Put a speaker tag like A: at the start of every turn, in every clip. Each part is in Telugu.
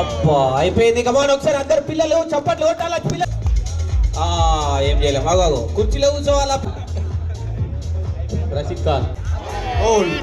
A: అబ్బా అయిపోయింది. కమాన్ ఒకసారి అందరు పిల్లలు చప్పట్లు కొట్టాల. పిల్లలు ఏం చేయలేం. అగో కుర్చీలో కూర్చోవాలా. రషీద్ ఖాన్ ఓల్.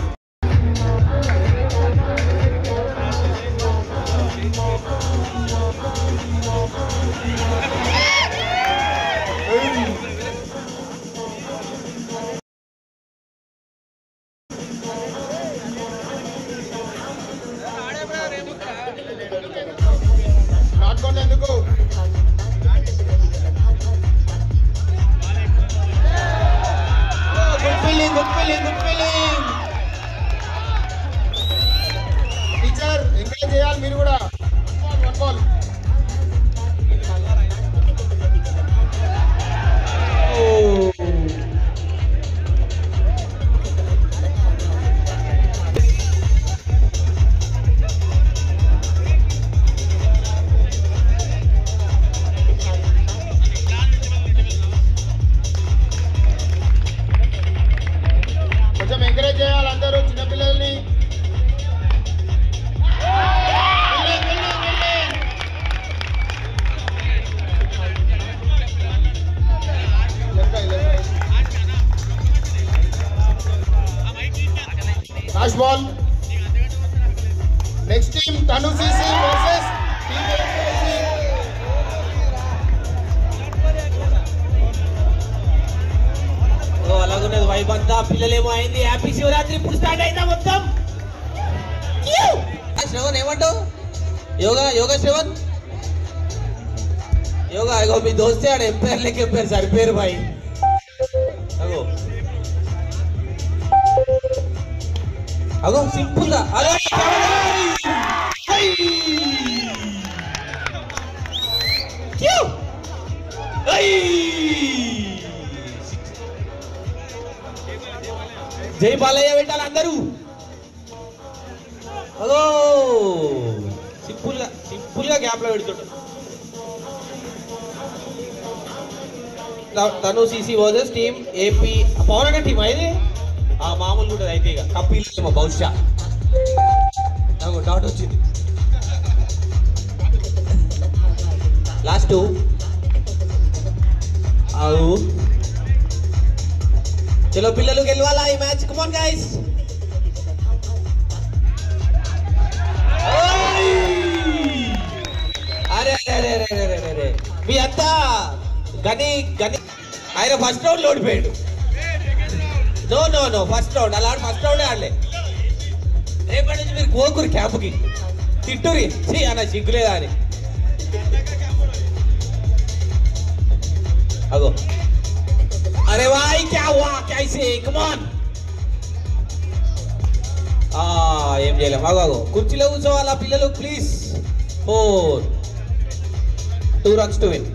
B: ఎందుకు గుడ్ ఫీలింగ్ టీచర్ ఎంకరేజ్ చేయాలి మీరు కూడా. వన్ కొంచెం ఎంకరేజ్ చేయాలి అందరూ చిన్నపిల్లల్ని. Last ball. నెక్స్ట్ టీమ్ తను సిసి వర్సెస్ టీమ్ ఏపీసీ.
A: అలాగున్నది వైబ్ అంతా. పిల్లలేమో అయింది. హ్యాపీ శివరాత్రి ఇప్పుడు స్టార్ట్ అయిందా మొత్తం. శ్రవణ్ ఏమంటావు? యోగా శ్రవణ్ యోగా. అగో మీ దోస్తే ఆడ ఎంపైర్ లెక్క ఎంపైర్ సరిపోయారు బాయ్. అగో అగో సింపుల్ గా అగో జై బాలయ్య పెట్టాలి అందరూ. అదో సింపుల్ గా గ్యాప్ లో పెడుతుంటారు. తను CC versus team AP. Pavan అనే టీం అయితే మామూలు కూడా అయితే ఇక కపిల్ బహుశా నాకు డౌట్ వచ్చింది. లాస్ట్ అవు చలో పిల్లలు గెలవాలా ఈ మ్యాచ్. Come on guys. అరే అరే అరే అరే అరే మీ అంతా గని ఆయన ఫస్ట్ రౌండ్ లో ఓడిపోయాడు. నో ఫస్ట్ రౌండ్ అలా ఫస్ట్ రౌండ్ ఆడలే. రేపటి నుంచి మీరు కోకూరు క్యాంపుకి తిట్టూరి అన్న సిగ్గులేదా అని. అగో అరే వాయ్ క్యా హువా కైసే. Come on. ఏం చేయలేం. అగో కుర్చీలో కూర్చోవాలా పిల్లలు please. 2 runs to win.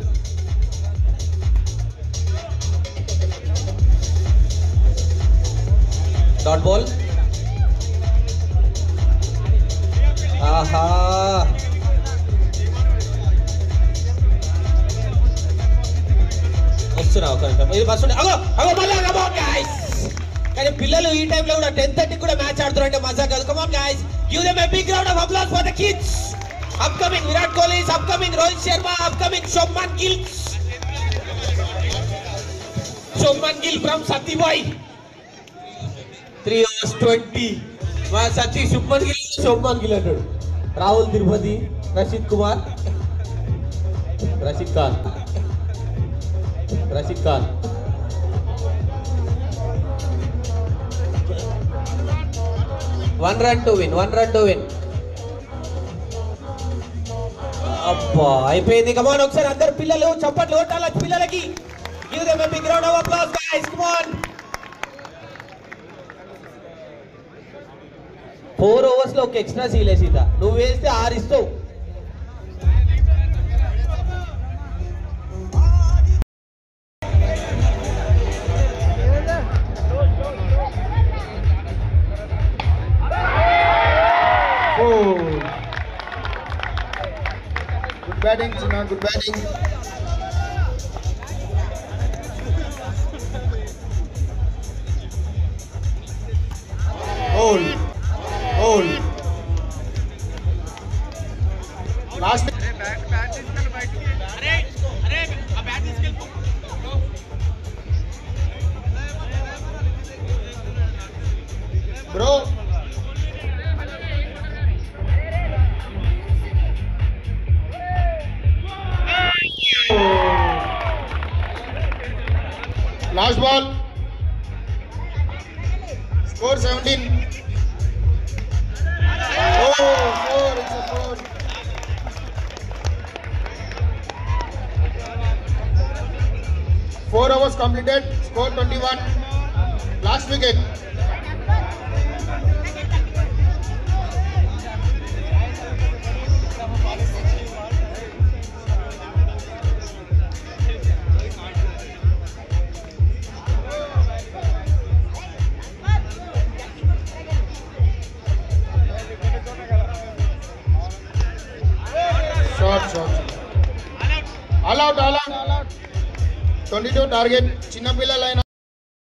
A: Dot ball. ఆహా వస్తున్నా ఒక నిమిషం. ఇది ఫస్ట్ మళ్ళీ కమాన్ గైస్. కానీ పిల్లలు ఈ టైంలో కూడా 10:30 కూడా మ్యాచ్ ఆడుతున్నారు అంటే మజా కాదు. Come on guys, give them a big round of applause for the kids. Upcoming Virat Kohli, upcoming Rohit Sharma, upcoming Shubman Gill from Satyabai. 3 overs 20. మా సతీ శుభ్మన్ గిల్ అంటాడు. Rahul Tirupati, Rashid Kumar, Rashid Khan 1 run to win. అబ్బా అయిపోయింది. కమాన్ ఒకసారి అందరు పిల్లలు చప్పట్లు కొట్టాల. పిల్లలకి give them a big round of applause guys. Come on. 4 overs లో ఒక ఎక్స్ట్రా సీలే సీత. నువ్వు వేస్తే 6 ఇస్తావు.
B: గుడ్ బ్యాటింగ్ చిన్న, good batting. All last bro last ball score 17. Oh, 4, it's a 4. Four overs completed, score 21. Last wicket. Short. All out. 22 target. చిన్న పిల్లలైన